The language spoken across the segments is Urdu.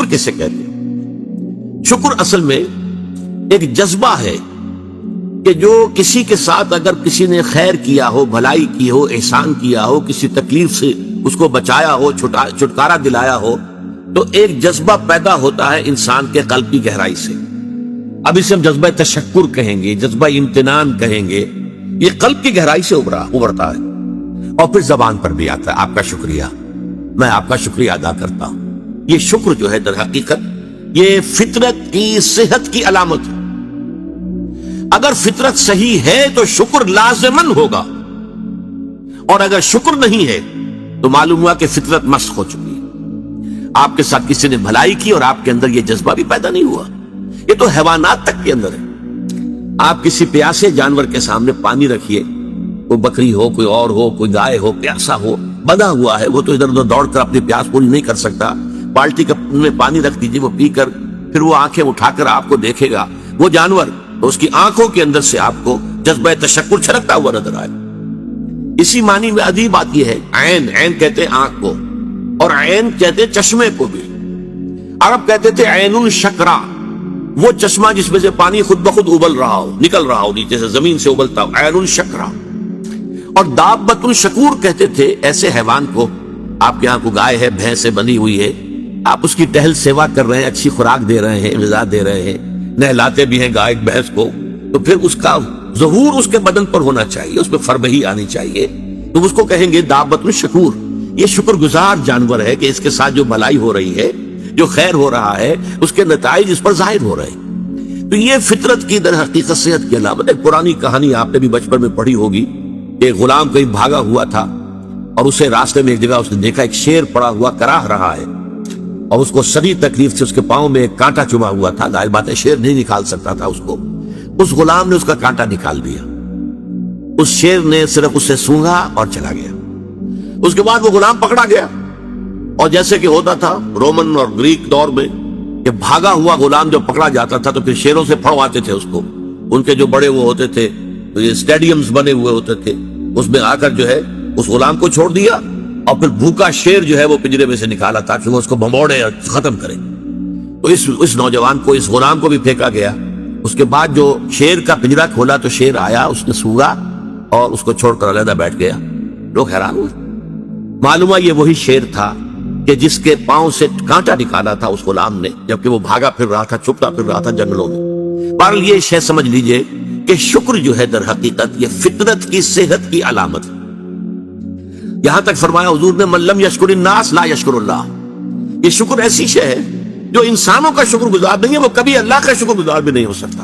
شکر کسے کہتے ہیں؟ شکر اصل میں ایک جذبہ ہے کہ جو کسی کے ساتھ اگر کسی نے خیر کیا ہو، بھلائی کی ہو، احسان کیا ہو، کسی تکلیف سے اس کو بچایا ہو، چھٹکارا دلایا ہو، تو ایک جذبہ پیدا ہوتا ہے انسان کے قلب کی گہرائی سے. اب اسے ہم جذبہ تشکر کہیں گے، جذبہ امتنان کہیں گے. یہ قلب کی گہرائی سے ابھرتا ہے اور پھر زبان پر بھی آتا ہے. آپ کا شکریہ، میں آپ کا شکریہ ادا کرتا ہوں. یہ شکر جو ہے در حقیقت یہ فطرت کی صحت کی علامت ہے. اگر فطرت صحیح ہے تو شکر لازمن ہوگا، اور اگر شکر نہیں ہے تو معلوم ہوا کہ فطرت مسخ ہو چکی ہے. آپ کے ساتھ کسی نے بھلائی کی اور آپ کے اندر یہ جذبہ بھی پیدا نہیں ہوا. یہ تو حیوانات تک کے اندر ہے. آپ کسی پیاسے جانور کے سامنے پانی رکھیے، کوئی بکری ہو، کوئی اور ہو، کوئی گائے ہو، پیاسا ہو، بندھا ہوا ہے، وہ تو ادھر ادھر دوڑ کر اپنی پیاس پوری نہیں کر سکتا. بالٹی میں پانی رکھ دیجیے، وہ پی کر پھر وہ آنکھیں اٹھا کر آپ کو دیکھے گا. وہ جانور تو اس کی آنکھوں کے اندر سے آپ کو جذبہ تشکر چھلکتا ہوا نظر آئے. اسی معنی میں عجیب بات یہ ہے، عین، عین کہتے ہیں آنکھ کو، اور عین کہتے ہیں چشمے کو بھی. عرب کہتے تھے عین الشکرا، وہ چشمہ جس میں سے پانی خود بخود ابل رہا ہو، نکل رہا ہو، نیچے سے زمین سے ابلتا ہو، عین الشکرا. اور دابۃ الشکور کہتے تھے ایسے حیوان کو. آپ کے یہاں کو گائے ہے، بھینس سے بندھی ہوئی ہے، آپ اس کی ٹہل سیوا کر رہے ہیں، اچھی خوراک دے رہے ہیں، غذا دے رہے ہیں، نہلاتے بھی ہیں گائے بھینس کو، تو پھر اس کا ظہور اس کے بدن پر ہونا چاہیے، اس میں فربہی آنی چاہیے. تو اس کو کہیں گے دابۃ الشکور. یہ شکر گزار جانور ہے کہ اس کے ساتھ جو بھلائی ہو رہی ہے، جو خیر ہو رہا ہے، اس کے نتائج اس پر ظاہر ہو رہے ہیں. تو یہ فطرت کی در حقیقت صحت کی علامت ہے. پرانی کہانی آپ نے بھی بچپن میں پڑھی ہوگی. ایک غلام کہیں بھاگا ہوا تھا اور اسے راستے میں ایک جگہ اس نے دیکھا ایک شیر پڑا ہوا کراہ رہا ہے، اور اس کو شدید تکلیف سے اس کے پاؤں میں ایک کانٹا چبھا ہوا تھا. ظاہر بات ہے شیر نہیں نکال سکتا تھا اس کو. اس غلام نے اس کا کانٹا نکال دیا. اس شیر نے صرف اسے سونگا اور چلا گیا. اس کے بعد وہ غلام پکڑا گیا، اور جیسے کہ ہوتا تھا رومن اور گریک دور میں کہ بھاگا ہوا غلام جب پکڑا جاتا تھا تو پھر شیروں سے پھڑواتے تھے اس کو. ان کے جو بڑے وہ ہوتے تھے، اسٹیڈیمز بنے ہوئے ہوتے تھے، اس میں آ کر جو ہے اس غلام کو چھوڑ دیا، اور پھر بھوکا شیر جو ہے وہ پنجرے میں سے نکالا تاکہ وہ اس کو بھموڑے اور ختم کرے. تو اس نوجوان کو، اس غلام کو بھی پھینکا گیا. اس کے بعد جو شیر کا پنجرا کھولا تو شیر آیا، اس نے سونگا اور اس کو چھوڑ کر علیحدہ بیٹھ گیا. لوگ حیران ہوئے. معلوم ہوا یہ وہی شیر تھا کہ جس کے پاؤں سے کانٹا نکالا تھا اس غلام نے، جبکہ وہ بھاگا پھر رہا تھا، چھپتا پھر رہا تھا جنگلوں میں. بہرحال یہ شے سمجھ لیجئے کہ شکر جو ہے در حقیقت یہ فطرت کی صحت کی علامت ہے. یہاں تک فرمایا حضور نے من لم یشکر الناس لا یشکر اللہ. یہ شکر ایسی شے ہے جو انسانوں کا شکر گزار نہیں ہے، وہ کبھی اللہ کا شکر گزار بھی نہیں ہو سکتا.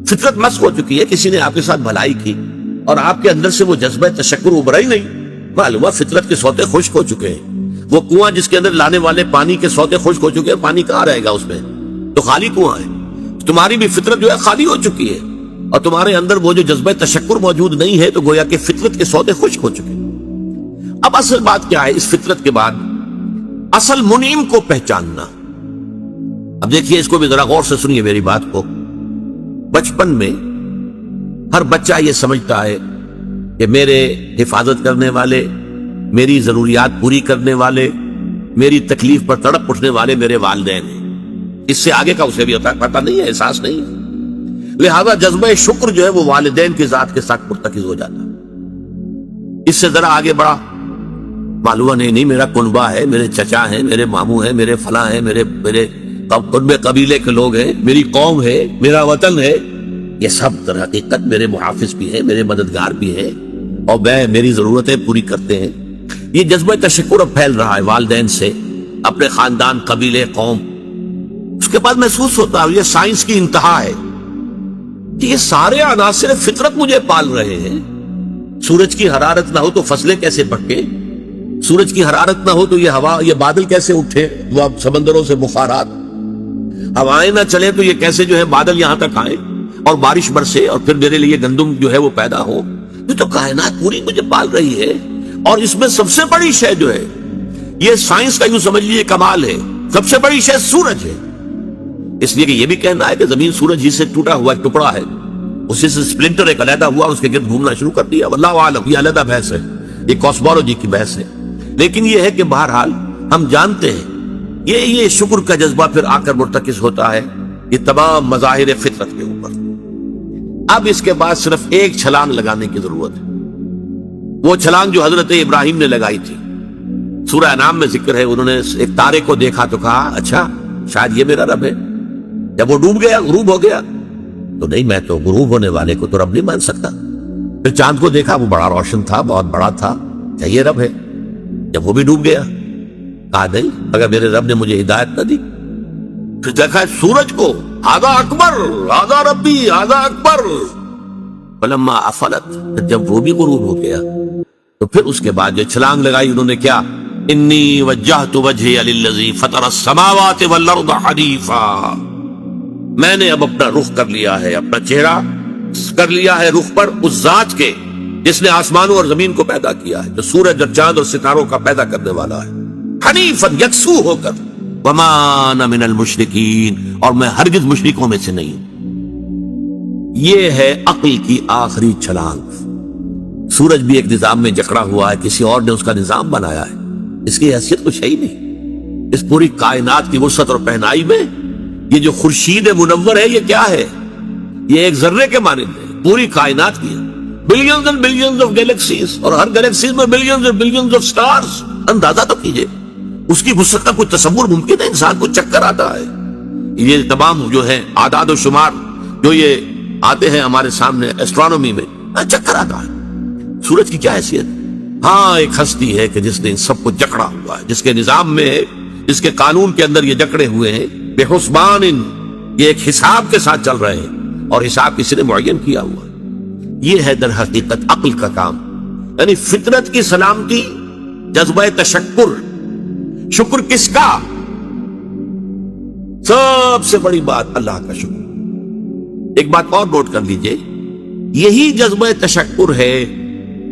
فطرت مسخ ہو چکی ہے. کسی نے آپ کے ساتھ بھلائی کی اور آپ کے اندر سے وہ جذبہ تشکر ابھرا ہی نہیں، معلوم ہوا فطرت کے سوتے خشک ہو چکے ہیں. وہ کنواں جس کے اندر لانے والے پانی کے سوتے خشک ہو چکے ہیں، پانی کہاں رہے گا اس میں؟ تو خالی کنواں ہے. تمہاری بھی فطرت جو ہے خالی ہو چکی ہے، اور تمہارے اندر وہ جو جذبہ تشکر موجود نہیں ہے، تو گویا کہ فطرت کے سوتے خشک ہو چکے ہیں. اب اصل بات کیا ہے اس فطرت کے بعد؟ اصل منعم کو پہچاننا. اب دیکھیے اس کو بھی ذرا غور سے سنیے میری بات کو. بچپن میں ہر بچہ یہ سمجھتا ہے کہ میرے حفاظت کرنے والے، میری ضروریات پوری کرنے والے، میری تکلیف پر تڑپ اٹھنے والے میرے والدین ہیں. اس سے آگے کا اسے بھی پتہ نہیں ہے، احساس نہیں ہے. لہذا جذبہ شکر جو ہے وہ والدین کی ذات کے ساتھ مرتکز ہو جاتا ہے. اس سے ذرا آگے بڑھا، معلوم نہیں میرا کنبہ ہے، میرے چچا ہیں، میرے ماموں ہیں، میرے فلاں ہیں، میرے کنبے قبیلے کے لوگ ہیں، میری قوم ہے، میرا وطن ہے. یہ سب در حقیقت میرے محافظ بھی ہیں، میرے مددگار بھی ہیں، اور میری ضرورتیں پوری کرتے ہیں. یہ جذبہ تشکر اب پھیل رہا ہے والدین سے، اپنے خاندان، قبیلے، قوم. اس کے بعد محسوس ہوتا ہے یہ سائنس کی انتہا ہے کہ یہ سارے عناصر فطرت مجھے پال رہے ہیں. سورج کی حرارت نہ ہو تو فصلیں کیسے پکے؟ سورج کی حرارت نہ ہو تو یہ ہوا، یہ بادل کیسے اٹھے؟ وہ سمندروں سے بخارات. ہوائیں نہ چلے تو یہ کیسے جو ہے بادل یہاں تک آئے اور بارش برسے اور پھر میرے لیے گندم جو ہے وہ پیدا ہو. یہ تو کائنات پوری مجھے پال رہی ہے. اور اس میں سب سے بڑی شے جو ہے، یہ سائنس کا یوں سمجھ لیجیے کمال ہے، سب سے بڑی شے سورج ہے. اس لیے کہ یہ بھی کہنا ہے کہ زمین سورج ہی سے ٹوٹا ہوا ایک ٹکڑا ہے، اسی سے سپلنٹر ایک علیحدہ ہوا اور اس کے گرد گھومنا شروع کر دیا. واللہ عالم، یہ علیحدہ بحث ہے، یہ کاسمولوجی کی بحث ہے. لیکن یہ ہے کہ بہرحال ہم جانتے ہیں یہ شکر کا جذبہ پھر آ کر مرتکز ہوتا ہے یہ تمام مظاہر فطرت کے اوپر۔ اب اس کے بعد صرف ایک چھلانگ لگانے کی ضرورت ہے، وہ چھلانگ جو حضرت ابراہیم نے لگائی تھی۔ سورہ انعام میں ذکر ہے، انہوں نے ایک تارے کو دیکھا تو کہا اچھا شاید یہ میرا رب ہے۔ جب وہ ڈوب گیا، غروب ہو گیا، تو نہیں میں تو غروب ہونے والے کو تو رب نہیں مان سکتا۔ پھر چاند کو دیکھا، وہ بڑا روشن تھا، بہت بڑا تھا، کیا یہ رب ہے؟ جب وہ بھی ڈوب گیا، کہا نہیں اگر میرے رب نے مجھے ہدایت نہ دی۔ پھر دیکھا سورج کو، ھذا اکبر، ھذا ربی، ھذا اکبر۔ فلما افلت، جب وہ بھی غروب ہو گیا تو پھر اس کے بعد جو چھلانگ لگائی انہوں نے کیا، انی وجہت وجہی للذی فطر السماوات والارض حنیفا، میں نے اب اپنا رخ کر لیا ہے، اپنا چہرہ کر لیا ہے رخ پر اس ذات کے جس نے آسمانوں اور زمین کو پیدا کیا ہے، جو سورج اور چاند اور ستاروں کا پیدا کرنے والا ہے، حنیفا یکسو ہو کر، وما انا من المشرکین، اور میں ہرگز مشرکوں میں سے نہیں ہوں۔ یہ ہے عقل کی آخری چھلانگ۔ سورج بھی ایک نظام میں جکڑا ہوا ہے، کسی اور نے اس کا نظام بنایا ہے، اس کی حیثیت کچھ ہے ہی نہیں۔ اس پوری کائنات کی وسعت اور پہنائی میں یہ جو خورشید منور ہے یہ کیا ہے؟ یہ ایک ذرے کے مانند ہے، پوری کائنات کی ہے، billions and billions of galaxies, اور ہر گیلیکسیز میں billions and billions of stars. اندازہ تو کیجئے اس کی وسعت کا کوئی تصور ممکن ہے؟ انسان کو چکر آتا ہے۔ یہ تمام جو ہے اعداد و شمار جو یہ آتے ہیں ہمارے سامنے ایسٹرونومی میں، چکر آتا ہے۔ سورج کی کیا حیثیت؟ ہاں ایک ہستی ہے کہ جس نے ان سب کو جکڑا ہوا ہے، جس کے نظام میں ہے، جس کے قانون کے اندر یہ جکڑے ہوئے ہیں، بے حسبان، یہ ایک حساب کے ساتھ چل رہے ہیں، اور حساب کسی نے معین کیا ہوا ہے۔ یہ ہے در حقیقت عقل کا کام، یعنی فطرت کی سلامتی، جذبہ تشکر۔ شکر کس کا؟ سب سے بڑی بات اللہ کا شکر۔ ایک بات اور نوٹ کر لیجئے، یہی جذبہ تشکر ہے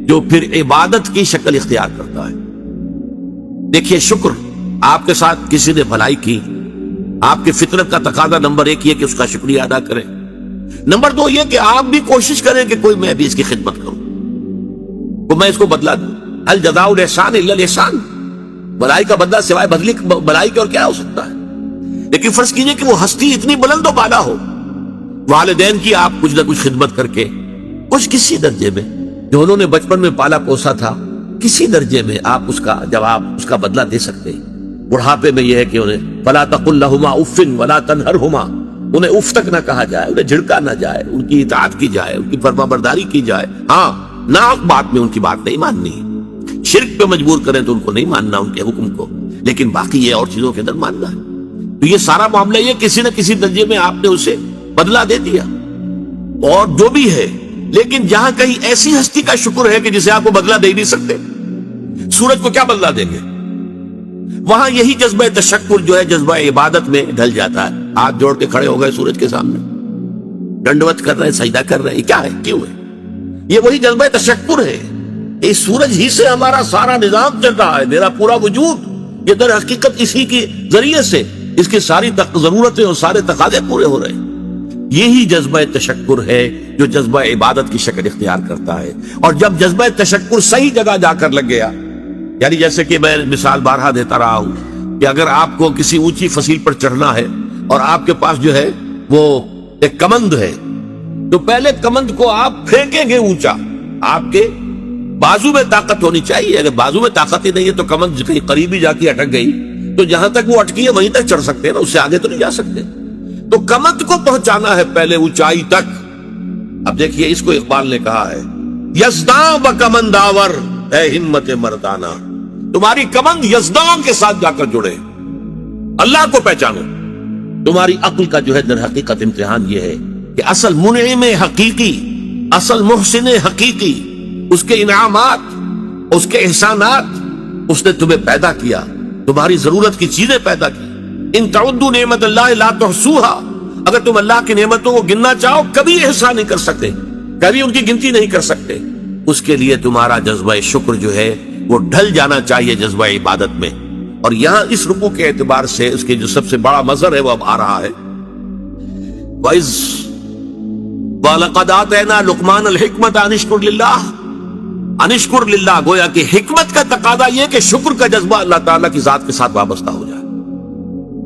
جو پھر عبادت کی شکل اختیار کرتا ہے۔ دیکھیے شکر، آپ کے ساتھ کسی نے بھلائی کی، آپ کی فطرت کا تقاضا نمبر ایک یہ کہ اس کا شکریہ ادا کریں، نمبر دو یہ کہ آپ بھی کوشش کریں کہ کوئی میں بھی اس کی خدمت کروں، تو میں اس کو بدلا دوں۔ هل جزاء الاحسان الا الاحسان، بھلائی کا بدلہ سوائے بھلائی کے اور کیا ہو سکتا ہے؟ لیکن فرض کیجئے کہ وہ ہستی اتنی بلند و بالا ہو، والدین کی آپ کچھ نہ کچھ خدمت کر کے، کچھ کسی درجے میں جو انہوں نے بچپن میں پالا پوسا تھا، کسی درجے میں آپ اس کا جواب، اس کا بدلہ دے سکتے ہیں۔ بڑھاپے میں یہ ہے کہ انہیں فلا تقل لهما اف ولا تنهرهما، انہیں اف تک نہ کہا جائے، انہیں جھڑکا نہ جائے، ان کی اطاعت کی جائے، ان کی فرما برداری کی جائے۔ ہاں ناحق بات میں ان کی بات نہیں ماننی، شرک پہ مجبور کریں تو ان کو نہیں ماننا، ان کے حکم کو، لیکن باقی یہ اور چیزوں کے اندر ماننا ہے۔ تو یہ سارا معاملہ یہ کسی نہ کسی درجے میں آپ نے اسے بدلہ دے دیا، اور جو بھی ہے۔ لیکن جہاں کہیں ایسی ہستی کا شکر ہے کہ جسے آپ کو بدلہ دے نہیں سکتے، سورج کو کیا بدلہ دیں گے؟ وہاں یہی جذبہ تشکر جو ہے جذبہ عبادت میں ڈھل جاتا ہے۔ ہاتھ جوڑ کے کھڑے ہو گئے سورج کے سامنے، ڈنڈوت کر رہے ہیں، سجدہ کر رہے ہیں، کیا ہے، کیوں ہے؟ یہ وہی جذبہ تشکر ہے۔ اس سورج ہی سے ہمارا سارا نظام چل رہا ہے، میرا پورا وجود یہ در حقیقت اسی کے ذریعے سے اس کی ساری ضرورتیں اور سارے تقاضے پورے ہو رہے ہیں۔ یہی جذبہ تشکر ہے جو جذبہ عبادت کی شکل اختیار کرتا ہے۔ اور جب جذبہ تشکر صحیح جگہ جا کر لگ گیا، یعنی جیسے کہ میں مثال بارہا دیتا رہا ہوں کہ اگر آپ کو کسی اونچی فصیل پر چڑھنا ہے اور آپ کے پاس جو ہے وہ ایک کمند ہے، تو پہلے کمند کو آپ پھینکیں گے اونچا، آپ کے بازو میں طاقت ہونی چاہیے۔ اگر بازو میں طاقت ہی نہیں ہے تو کمند کہیں قریبی جا کے اٹک گئی، تو جہاں تک وہ اٹکی ہے وہیں تک چڑھ سکتے ہیں نا، اس سے آگے تو نہیں جا سکتے۔ تو کمند کو پہنچانا ہے پہلے اونچائی تک۔ اب دیکھیے اس کو اقبال نے کہا ہے، یزداں بکمند آور اے ہمت مردانہ، تمہاری کمند یزداں کے ساتھ جا کر جڑے، اللہ کو پہچانو۔ تمہاری عقل کا جو ہے در حقیقت امتحان یہ ہے کہ اصل منعم حقیقی، اصل محسن حقیقی، اس کے انعامات، اس کے احسانات، اس نے تمہیں پیدا کیا، تمہاری ضرورت کی چیزیں پیدا کی۔ ان تعدوا نعمت اللہ لا تحصوها، اگر تم اللہ کی نعمتوں کو گننا چاہو کبھی احسان نہیں کر سکتے، کبھی ان کی گنتی نہیں کر سکتے۔ اس کے لیے تمہارا جذبہ شکر جو ہے وہ ڈھل جانا چاہیے جذبہ عبادت میں۔ اور یہاں اس رکوع کے اعتبار سے اس کے جو سب سے بڑا مظہر ہے وہ اب آ رہا ہے، وَإِذْ وَلَقَدْ آتَيْنَا لُقْمَانَ الْحِكْمَةَ أَنِ اشْكُرْ لِلَّهِ، أَنِ اشْكُرْ لِلَّهِ، گویا کہ حکمت کا تقاضا یہ کہ شکر کا جذبہ اللہ تعالیٰ کی ذات کے ساتھ وابستہ ہو جائے۔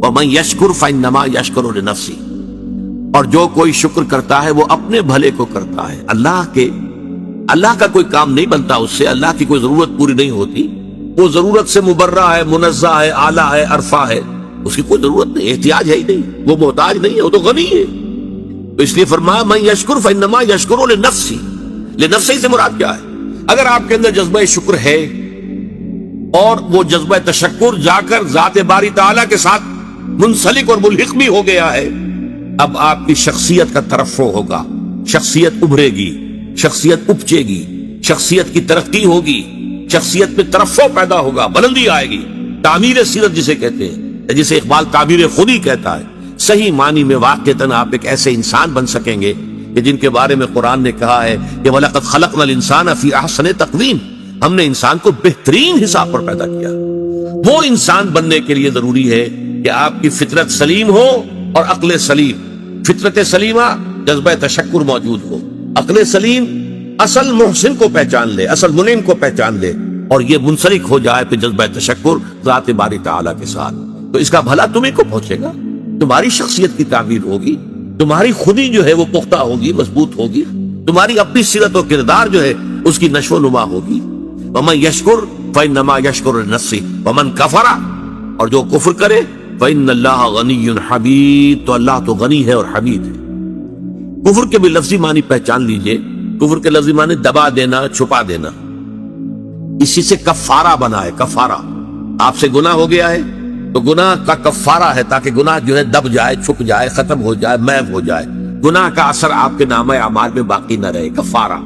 وَمَن يَشْكُرْ فَإِنَّمَا يَشْكُرُ لِنَفْسِهِ، اور جو کوئی شکر کرتا ہے وہ اپنے بھلے کو کرتا ہے۔ اللہ کا کوئی کام نہیں بنتا اس سے، اللہ کی کوئی ضرورت پوری نہیں ہوتی، وہ ضرورت سے مبرہ ہے، منزہ ہے، اعلیٰ ہے، عرفہ ہے، اس کی کوئی ضرورت نہیں، احتیاج ہے ہی نہیں، وہ محتاج نہیں ہے، وہ تو غنی ہے۔ تو اس لیے فرمایا من یشکر فإنما یشکر لنفسه، لنفسه سے مراد کیا ہے؟ اگر آپ کے اندر جذبہ شکر ہے اور وہ جذبہ تشکر جا کر ذات باری تعالیٰ کے ساتھ منسلک اور ملحق بھی ہو گیا ہے، اب آپ کی شخصیت کا ترفع ہوگا، شخصیت ابھرے گی، شخصیت اپچے گی، شخصیت کی ترقی ہوگی، شخصیت میں ترفع پیدا ہوگا، بلندی آئے گی، تعمیر سیرت جسے کہتے ہیں، جسے اقبال تعبیر خودی کہتا ہے۔ صحیح معنی میں واقعتاً آپ ایک ایسے انسان بن سکیں گے کہ جن کے بارے میں قرآن نے کہا ہے کہ وَلَقَدْ خَلَقْنَا الْإِنسَانَ فِي أَحْسَنِ تَقْوِيمٍ، ہم نے انسان کو بہترین حساب پر پیدا کیا۔ وہ انسان بننے کے لیے ضروری ہے کہ آپ کی فطرت سلیم ہو اور عقل سلیم، فطرت سلیمہ جذبہ تشکر موجود ہو، عقل سلیم اصل محسن کو پہچان لے، اصل منعم کو پہچان لے، اور یہ منسلک ہو جائے پھر جذبہ تشکر ذات باری تعالیٰ کے ساتھ، تو اس کا بھلا تمہیں کو پہنچے گا، تمہاری شخصیت کی تعمیر ہوگی، تمہاری خودی جو ہے وہ پختہ ہوگی، مضبوط ہوگی، تمہاری اپنی سیرت و کردار جو ہے اس کی نشو و نما ہوگی۔ وَمَن يَشْكُرْ فَإِنَّمَا يَشْكُرُ لِنَفْسِهِ وَمَن كَفَرَ، اور جو کفر کرے فَإِنَّ اللَّهَ غَنِيٌّ حَمِيدٌ، تو اللہ تو غنی ہے اور حمید ہے۔ کفر کے بھی لفظی معنی پہچان لیجئے، کفر کے لفظی معنی دبا دینا، چھپا دینا، اسی سے کفارہ بنا ہے، کفارہ، آپ سے گناہ ہو گیا ہے تو گناہ کا کفارہ ہے تاکہ گناہ جو ہے دب جائے، چھپ جائے، ختم ہو جائے، محو ہو جائے، گناہ کا اثر آپ کے نامہ اعمال میں باقی نہ رہے، کفارہ۔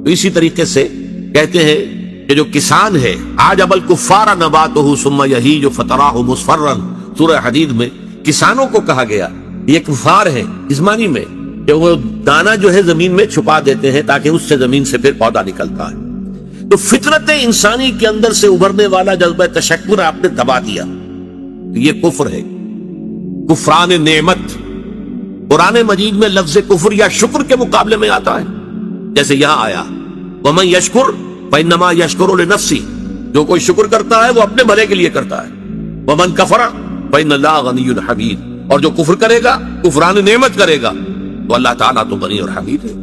تو اسی طریقے سے کہتے ہیں کہ جو کسان ہے عجب الکفار نباتہ ثم یہیج فتراہ مصفرا، سورہ حدید میں کسانوں کو کہا گیا یہ کفار ہے، اس معنی میں کہ وہ دانہ جو ہے زمین میں چھپا دیتے ہیں تاکہ اس سے زمین سے پھر پودا نکلتا ہے۔ تو فطرت انسانی کے اندر سے ابھرنے والا جذبہ تشکر آپ نے دبا دیا، تو یہ کفر ہے، کفران نعمت۔ قرآن مجید میں لفظ کفر یا شکر کے مقابلے میں آتا ہے، جیسے یہاں آیا وَمَن يَشْكُرْ فَإِنَّمَا يَشْكُرُ لِنَفْسِهِ، جو کوئی شکر کرتا ہے وہ اپنے بھلے کے لیے کرتا ہے۔ وَمَن كَفَرَ فَإِنَّ اللَّهَ غَنِيٌّ حَمِيدٌ، اور جو کفر کرے گا، کفران نعمت کرے گا، تو اللہ تعالیٰ تو غنی اور حمید ہے۔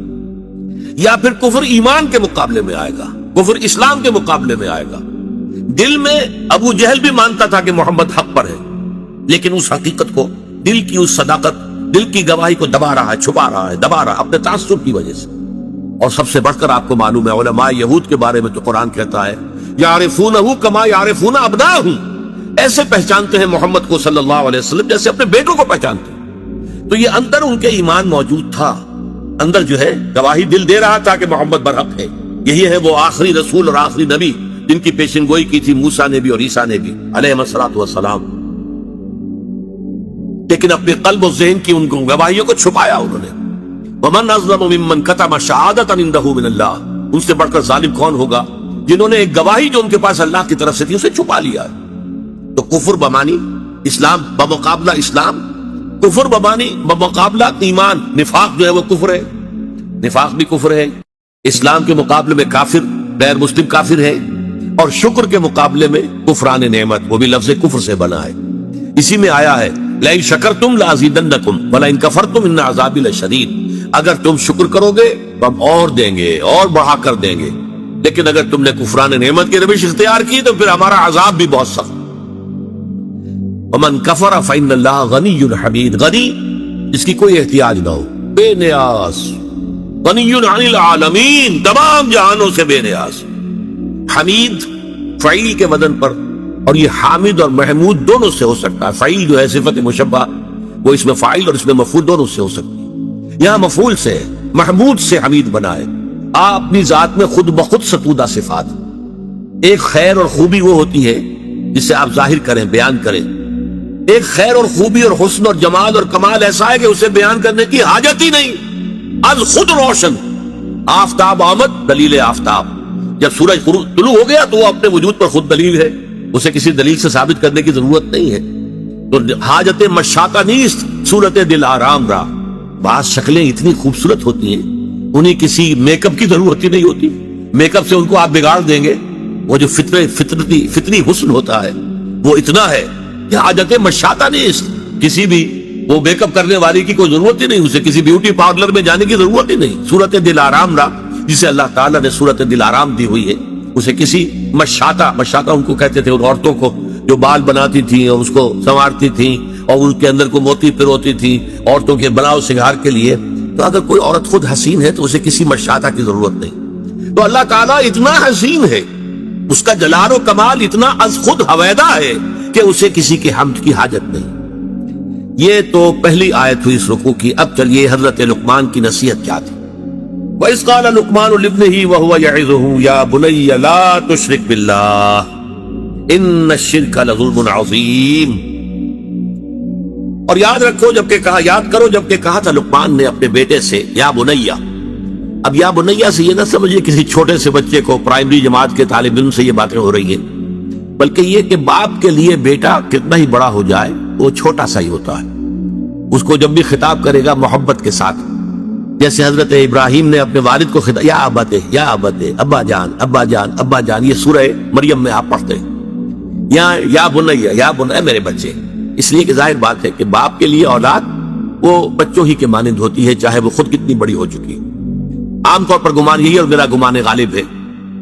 یا پھر کفر ایمان کے مقابلے میں آئے گا، کفر اسلام کے مقابلے میں آئے گا۔ دل میں ابو جہل بھی مانتا تھا کہ محمد حق پر ہے، لیکن اس حقیقت کو، دل کی اس صداقت، دل کی گواہی کو دبا رہا ہے، چھپا رہا ہے، دبا رہا اپنے تعصب کی وجہ سے۔ اور سب سے بڑھ کر آپ کو معلوم ہے علماء یہود کے بارے میں تو قرآن کہتا ہے یعرفونہ کما یعرفون ابناءہم، ایسے پہچانتے ہیں محمد کو صلی اللہ علیہ وسلم جیسے اپنے بیٹوں کو پہچانتے ہیں۔ تو یہ اندر ان کے ایمان موجود تھا، اندر جو ہے گواہی دل دے رہا تھا کہ محمد برحق ہے، یہی ہے وہ آخری رسول اور آخری نبی جن کی پیشن گوئی کی تھی موسیٰ نے بھی اور عیسیٰ نے بھی علیہ الصلوۃ والسلام، لیکن اپنے قلب و ذہن کی ان گواہیوں کو چھپایا انہوں نے۔ وَمَنْ أَظْلَمُ مِمَّنْ كَتَمَ شَهَادَةً عِندَهُ مِنَ اللَّهِ، ان سے بڑھ کر ظالم کون ہوگا جنہوں نے ایک گواہی جو ان کے پاس اللہ کی طرف سے تھی اسے چھپا لیا ہے۔ تو کفر بمانی اسلام، بمقابلہ اسلام کفر بمانی، بمقابلہ ایمان، نفاق جو ہے وہ کفر ہے، نفاق بھی کفر ہے، اسلام کے مقابلے میں کافر، غیر مسلم کافر ہے، اور شکر کے مقابلے میں کفران نعمت، وہ بھی لفظ کفر سے بنا ہے۔ اسی میں آیا ہے لَئِن شَكَرْتُمْ لَأَزِيدَنَّكُمْ وَلَئِن كَفَرْتُمْ إِنَّ عَذَابِي لَشَدِيدٌ، اگر تم شکر کرو گے تو ہم اور دیں گے، اور بڑھا کر دیں گے، لیکن اگر تم نے کفران نعمت کی روش اختیار کی تو پھر ہمارا عذاب بھی بہت سخت۔ وَمَن كَفَرَ فَإِنَّ اللَّهَ غَنِيٌّ حَمِيدٌ، غنی جس کی کوئی احتیاج نہ ہو، بے نیاز، غنی عن العالمین، تمام جہانوں سے بے نیاز۔ حمید فعیل کے وزن پر، اور یہ حامد اور محمود دونوں سے ہو سکتا ہے، فعیل جو ہے صفت مشبہ وہ اس میں فاعل اور اس میں مفعول دونوں سے ہو سکتی ہے، یہاں مفعول سے، محمود سے حمید بنا ہے۔ آپ اپنی ذات میں خود بخود ستودہ صفات، ایک خیر اور خوبی وہ ہوتی ہے جسے آپ ظاہر کریں، بیان کریں، ایک خیر اور خوبی اور حسن اور جمال اور کمال ایسا ہے کہ اسے بیان کرنے کی حاجت ہی نہیں، از خود روشن۔ آفتاب آمد، دلیل آفتاب، جب سورج طلوع ہو گیا تو وہ اپنے وجود پر خود دلیل ہے، اسے کسی دلیل سے ثابت کرنے کی ضرورت نہیں ہے۔ تو حاجت مشاقہ نیست، صورت دل آرام را، بعض شکلیں اتنی خوبصورت ہوتی ہیں انہیں کسی میک اپ کی ضرورت ہی نہیں ہوتی، میک اپ سے ان کو آپ بگاڑ دیں گے۔ وہ جو فطری حسن ہوتا ہے وہ اتنا ہے یہ حاجت مشاطہ نہیں، اس کسی بھی وہ میک اپ کرنے والی کی کوئی ضرورت ہی نہیں، اسے کسی بیوٹی پارلر میں جانے کی ضرورت ہی نہیں۔ سورت دل آرام را جسے اللہ تعالیٰ نے سورت دل آرام دی ہوئی ہے، اسے کسی مشاطہ ان کو کہتے تھے، ان عورتوں کو جو بال بناتی تھیں اور اس کو سنوارتی تھیں اور ان کے اندر کو موتی پروتی تھیں عورتوں کے بناؤ سنگار کے لیے۔ تو اگر کوئی عورت خود حسین ہے تو اسے کسی مشاطہ کی ضرورت نہیں۔ تو اللہ تعالیٰ اتنا حسین ہے، اس کا جلال و کمال اتنا از خود ہویدا ہے کہ اسے کسی کے حمد کی حاجت نہیں۔ یہ تو پہلی آیت ہوئی اس رکوع کی۔ اب چلیے حضرت لقمان کی نصیحت کیا تھی۔ وَإِذْ قَالَ لُقْمَانُ لِابْنِهِ وَهُوَ يَعِظُهُ يَا بُنَيَّ لَا تُشْرِكْ بِاللَّهِ إِنَّ الشِّرْكَ لَظُلْمٌ عَظِيمٌ۔ اور یاد رکھو یاد کرو جب کہ کہا تھا لقمان نے اپنے بیٹے سے یا بنیا۔ اب یا بنیا سے یہ نہ سمجھے کسی چھوٹے سے بچے کو، پرائمری جماعت کے طالب علم سے یہ باتیں ہو رہی ہیں، بلکہ یہ کہ باپ کے لیے بیٹا کتنا ہی بڑا ہو جائے وہ چھوٹا سا ہی ہوتا ہے۔ اس کو جب بھی خطاب کرے گا محبت کے ساتھ، جیسے حضرت ابراہیم نے اپنے والد کو خطاب یا ابت ابا جان ابا جان ابا جان، یہ سورہ مریم میں آپ پڑھتے ہیں، یا بنیا میرے بچے۔ اس لیے کہ ظاہر بات ہے کہ باپ کے لیے اولاد وہ بچوں ہی کے مانند ہوتی ہے، چاہے وہ خود کتنی بڑی ہو چکی۔ عام طور پر گمان یہی اور میرا گمان غالب ہے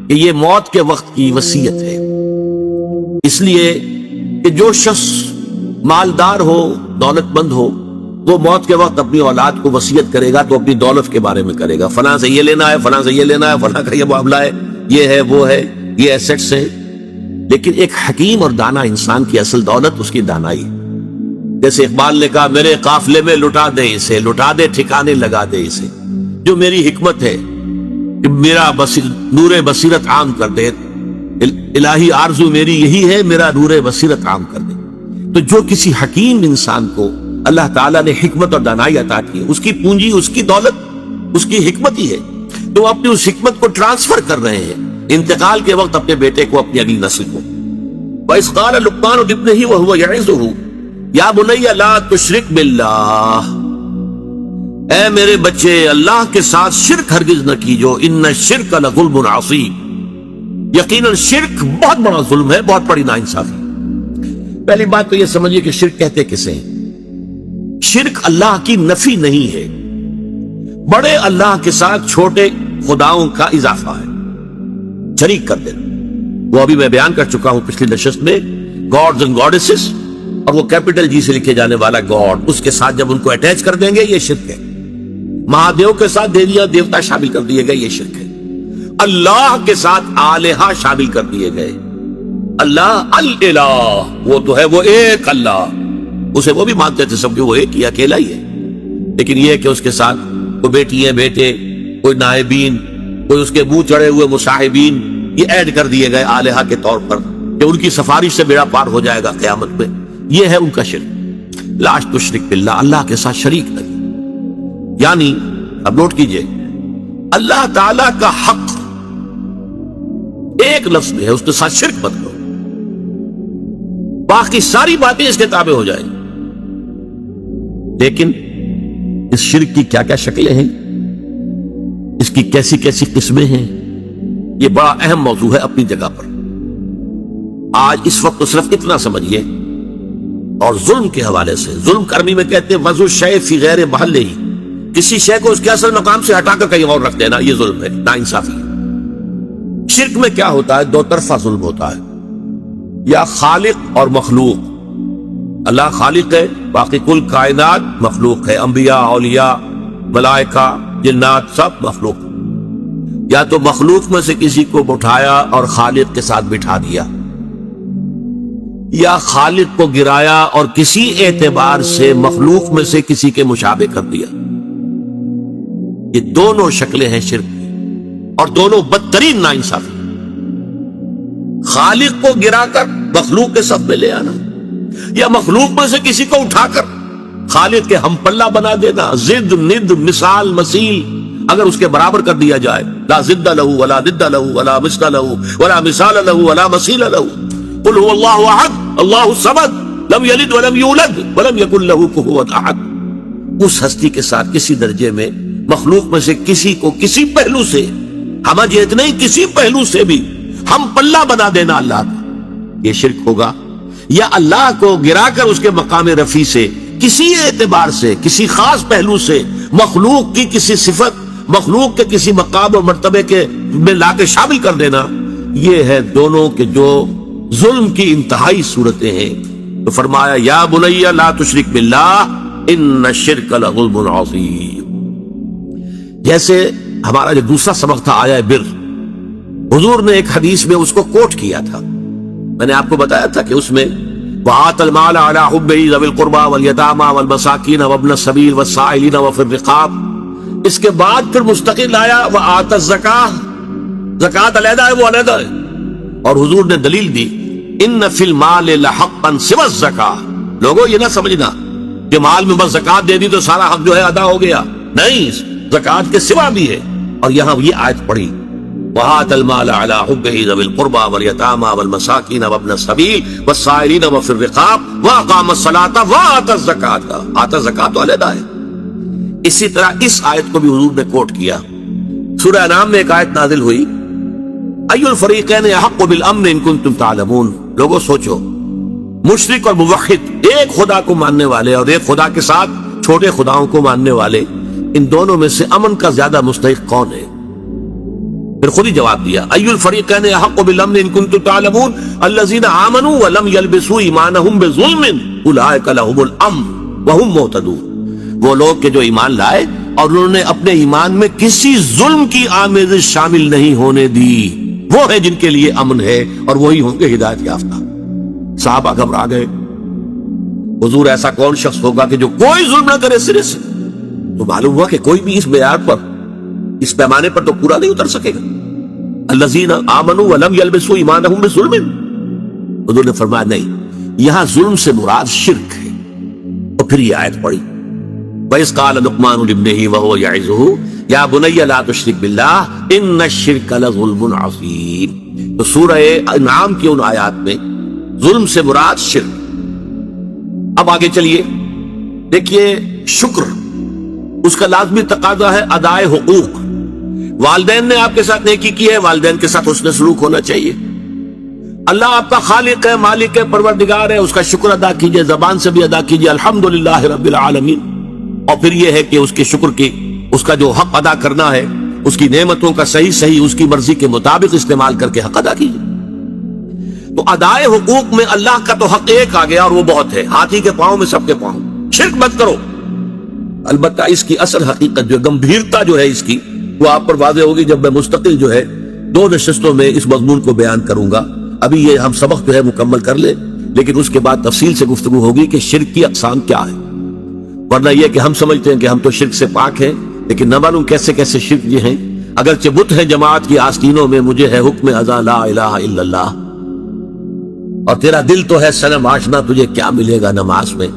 کہ یہ موت کے وقت کی وصیت ہے، اس لیے کہ جو شخص مالدار ہو، دولت مند ہو، وہ موت کے وقت اپنی اولاد کو وصیت کرے گا تو اپنی دولت کے بارے میں کرے گا، فلاں سے یہ لینا ہے، فلاں سے یہ لینا ہے، فلاں کا یہ معاملہ ہے، یہ ہے وہ ہے، یہ ایسٹس ہیں۔ لیکن ایک حکیم اور دانا انسان کی اصل دولت اس کی دانائی، جیسے اقبال نے کہا میرے قافلے میں لٹا دے اسے، لٹا دے ٹھکانے لگا دے اسے، جو میری حکمت ہے کہ میرا نور بصیرت عام کر دے، الہی آرزو میری یہی ہے میرا نور بصیرت عام کر دے۔ تو جو کسی حکیم انسان کو اللہ تعالیٰ نے حکمت اور دانائی عطا کی ہے، اس کی پونجی، اس کی دولت، اس کی حکمت ہی ہے، تو وہ اپنی اس حکمت کو ٹرانسفر کر رہے ہیں انتقال کے وقت اپنے بیٹے کو، اپنی اگلی نسل کو۔ وَإِذْ قَالَ لُقْمَانُ لِابْنِهِ وَهُوَ يَعِظُهُ يَا بُنَيَّ لَا تُشْرِكْ بِاللَّهِ، اے میرے بچے اللہ کے ساتھ شرک ہرگز نہ کیجو، ان الشرک لظلم عظیم، یقیناً شرک بہت بڑا ظلم ہے، بہت بڑی ناانصافی۔ پہلی بات تو یہ سمجھیے کہ شرک کہتے کسے ہیں؟ شرک اللہ کی نفی نہیں ہے، بڑے اللہ کے ساتھ چھوٹے خداؤں کا اضافہ ہے، شریک کر دینا۔ وہ ابھی میں بیان کر چکا ہوں پچھلی نشست میں، گاڈز اینڈ گاڈیسز، اور وہ کیپٹل جی سے لکھے جانے والا گاڈ، اس کے ساتھ جب ان کو اٹیچ کر دیں گے یہ شرک ہے۔ مہادیو کے ساتھ دیویاں دیوتا شامل کر دیے گئے، یہ شرک ہے۔ اللہ کے ساتھ آلہہ شامل کر دیے گئے، اللہ الالہ، وہ تو ہے وہ ایک اللہ، اسے وہ بھی مانتے تھے سب کہ وہ ایک ہی اکیلا ہی ہے، لیکن یہ کہ اس کے ساتھ کوئی بیٹی ہے، بیٹے، کوئی نائبین، کوئی اس کے منہ چڑھے ہوئے مصاحبین، یہ ایڈ کر دیے گئے آلہہ کے طور پر کہ ان کی سفارش سے بیڑا پار ہو جائے گا قیامت میں۔ یہ ہے ان کا شرک، لا تشرک باللہ، اللہ کے ساتھ شریک نہیں۔ یعنی اب نوٹ کیجئے، اللہ تعالی کا حق ایک لفظ میں ہے، اس کے ساتھ شرک مت کرو، باقی ساری باتیں اس کے تابع ہو جائیں۔ لیکن اس شرک کی کیا کیا شکلیں ہیں، اس کی کیسی کیسی قسمیں ہیں، یہ بڑا اہم موضوع ہے اپنی جگہ پر۔ آج اس وقت تو صرف اتنا سمجھیے، اور ظلم کے حوالے سے، ظلم کرمی میں کہتے ہیں وضع الشیء فی غیر محلہ، کسی شے کو اس کے اصل مقام سے ہٹا کر کہیں اور رکھ دینا، یہ ظلم ہے، ناانصافی ہے۔ شرک میں کیا ہوتا ہے؟ دو طرفہ ظلم ہوتا ہے، یا خالق اور مخلوق۔ اللہ خالق ہے، باقی کل کائنات مخلوق ہے، انبیاء، اولیاء، ملائکہ، جنات، سب مخلوق۔ یا تو مخلوق میں سے کسی کو اٹھایا اور خالق کے ساتھ بٹھا دیا، یا خالق کو گرایا اور کسی اعتبار سے مخلوق میں سے کسی کے مشابہ کر دیا۔ یہ دونوں شکلیں ہیں شرک کی، اور دونوں بدترین ناانصافی۔ خالق کو گرا کر مخلوق کے صف میں لے آنا، یا مخلوق میں سے کسی کو اٹھا کر خالق کے ہم پلہ بنا دینا، ضد، ند، مثال، مثیل اگر اس کے برابر کر دیا جائے، لا ضد لہ ولا ضد لہ ولا مثل لہ ولا مثال لہ ولا مثیل لہ، قل هو اللہ احد اللہ الصمد لم یلد ولم یولد ولم یکن لہ کفوا احد۔ اس ہستی کے ساتھ کسی درجے میں مخلوق میں سے کسی کو کسی پہلو سے، ہم جیت نہیں، کسی پہلو سے بھی ہم پلہ بنا دینا اللہ کا، یہ شرک ہوگا۔ یا اللہ کو گرا کر اس کے مقام رفیع سے کسی اعتبار سے، کسی خاص پہلو سے مخلوق کی کسی صفت، مخلوق کے کسی مقام و مرتبے کے میں لا کے شامل کر دینا، یہ ہے دونوں کے جو ظلم کی انتہائی صورتیں ہیں۔ تو فرمایا یا بنی لا تشرک باللہ ان الشرک لظلم عظیم۔ جیسے ہمارا جو دوسرا سبق تھا آیا بر، حضور نے ایک حدیث میں اس کو کوٹ کیا تھا، میں نے آپ کو بتایا تھا کہ اس میں وَآتَ الْمَالَ عَلَىٰ حُبِّهِ ذَوِي الْقُرْبَىٰ وَالْيَتَامَىٰ وَالْمَسَاكِينَ وَابْنَ السَّبِيلِ وَالسَّائِلِينَ وَفِي الرِّقَابِ، اس کے بعد پھر مستقل آیا وَآتَ الزَّكَاةَ، زکوٰۃ علیحدہ ہے، وہ علیحدہ ہے، اور حضور نے دلیل دی ان فی المال لحقا سوى الزکاة۔ لوگوں یہ نہ سمجھنا کہ مال میں بس زکوٰۃ دے دی تو سارا حق جو ہے ادا ہو گیا، نہیں، زکوٰۃ کے سوا بھی ہے۔ اور یہاں یہ آیت پڑھی وَآتَ الْمَالَ عَلَىٰ حُبِّهِ ذَوِي الْقُرْبَىٰ وَالْيَتَامَىٰ وَالْمَسَاكِينَ وَابْنَ السَّبِيلِ وَالسَّائِلِينَ وَفِي الرِّقَابِ وَأَقَامَ الصَّلَاةَ وَآتَى الزَّكَاةَ، آتا زکوٰۃ تو علیحدہ ہے۔ اسی طرح اس آیت کو بھی حضور نے کوٹ کیا۔ سورہ انعام میں ایک آیت نازل ہوئی اَيُّ الْفَرِيقَيْنِ أَحَقُّ بِالْأَمْنِ إِن كُنتُمْ تَعْلَمُونَ۔ لوگوں سوچو، مشرک اور موحد، ایک خدا کو ماننے والے اور ایک خدا کے ساتھ چھوٹے خداؤں کو ماننے والے، ان دونوں میں سے امن کا زیادہ مستحق کون ہے؟ پھر خود ہی جواب دیا اَيُّ الْفَرِيقَيْنِ أَحَقُّ بِالْأَمْنِ إِن كُنتُمْ تَعْلَمُونَ الَّذِينَ آمَنُوا وَلَمْ يَلْبِسُوا إِيمَانَهُمْ بِظُلْمٍ أُولَٰئِكَ لَهُمُ الْأَمْنُ وَهُمْ مُهْتَدُونَ۔ وہ لوگ کہ جو ایمان لائے اور انہوں نے اپنے ایمان میں کسی ظلم کی آمیزش شامل نہیں ہونے دی، وہ ہے جن کے لیے امن ہے اور وہی ہوں گے ہدایت یافتہ۔ صحابہ گھبرا گئے، حضور ایسا کون شخص ہوگا کہ جو کوئی ظلم نہ کرے سرے سے؟ تو معلوم ہوا کہ کوئی بھی اس معیار پر، اس پیمانے پر تو پورا نہیں اتر سکے گا۔ الذین آمنوا ولم یلبسوا ایمانہم بظلم، حضور نے فرمایا نہیں، یہاں ظلم سے مراد شرک ہے۔ اور پھر یہ آیت پڑھی وَإِذْ قَالَ لُقْمَانُ لِابْنِهِ وَهُوَ يَعِظُهُ يَا بُنَيَّ لَا تُشْرِكْ بِاللَّهِ إِنَّ الشِّرْكَ لَظُلْمٌ عَظِيمٌ۔ تو سورہ انعام کی ان آیات میں ظلم سے مراد شرک۔ اب آگے چلیے، دیکھیے شکر، اس کا لازمی تقاضا ہے ادائے حقوق۔ والدین نے آپ کے ساتھ نیکی کی ہے، والدین کے ساتھ حسن سلوک ہونا چاہیے۔ اللہ آپ کا خالق ہے، مالک ہے، پروردگار ہے، اس کا شکر ادا کیجئے، زبان سے بھی ادا کیجئے الحمدللہ رب العالمین۔ اور پھر یہ ہے کہ اس کے شکر کی، اس کا جو حق ادا کرنا ہے، اس کی نعمتوں کا صحیح اس کی مرضی کے مطابق استعمال کر کے حق ادا کیجئے۔ تو ادائے حقوق میں اللہ کا تو حق ایک آ گیا اور وہ بہت ہے، ہاتھی کے پاؤں میں سب کے پاؤں، شرک مت کرو۔ البتہ اس کی اصل حقیقت جو گمبھیرتا جو ہے اس کی، وہ آپ پر واضح ہوگی جب میں مستقل جو ہے 2 نشستوں میں اس مضمون کو بیان کروں گا۔ ابھی یہ ہم سبق جو ہے مکمل کر لیں، لیکن اس کے بعد تفصیل سے گفتگو ہوگی کہ شرک کی اقسام کیا ہے۔ ورنہ یہ کہ ہم سمجھتے ہیں کہ ہم تو شرک سے پاک ہیں، لیکن نہ معلوم کیسے کیسے شرک یہ ہیں۔ اگرچہ بت ہے جماعت کی آستینوں میں، مجھے ہے حکم اذاں لا الہ الا اللہ، اور تیرا دل تو ہے صنم آشنا، تجھے کیا ملے گا نماز میں؟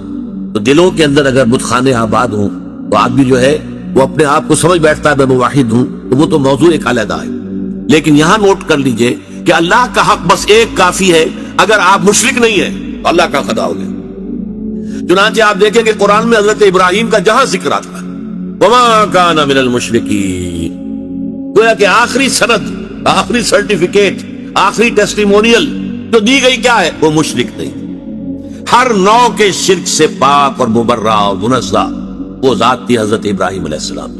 تو دلوں کے اندر اگر بت خانے آباد ہوں تو آدمی جو ہے وہ اپنے آپ کو سمجھ بیٹھتا ہے میں موحد ہوں، تو وہ تو موضوع ایک علیحدہ ہے۔ لیکن یہاں نوٹ کر لیجئے کہ اللہ کا حق بس ایک کافی ہے، اگر آپ مشرک نہیں ہیں تو اللہ کا خدا ہو گیا۔ چنانچہ آپ دیکھیں کہ قرآن میں حضرت ابراہیم کا جہاں ذکر آتا ہے وَمَا كَانَ مِنَ الْمُشْرِكِينَ، گویا کہ آخری سند، آخری سرٹیفکیٹ، آخری ٹیسٹیمونیل جو دی گئی کیا ہے؟ وہ مشرک نہیں، ہر نوع کے شرک سے پاک اور مبرہ اور منزہ وہ ذات تھی حضرت ابراہیم علیہ السلام۔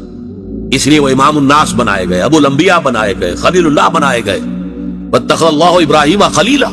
اس لیے وہ امام الناس بنائے گئے، ابو الانبیاء بنائے گئے، خلیل اللہ بنائے گئے، واتخذ اللہ ابراہیم خلیلا۔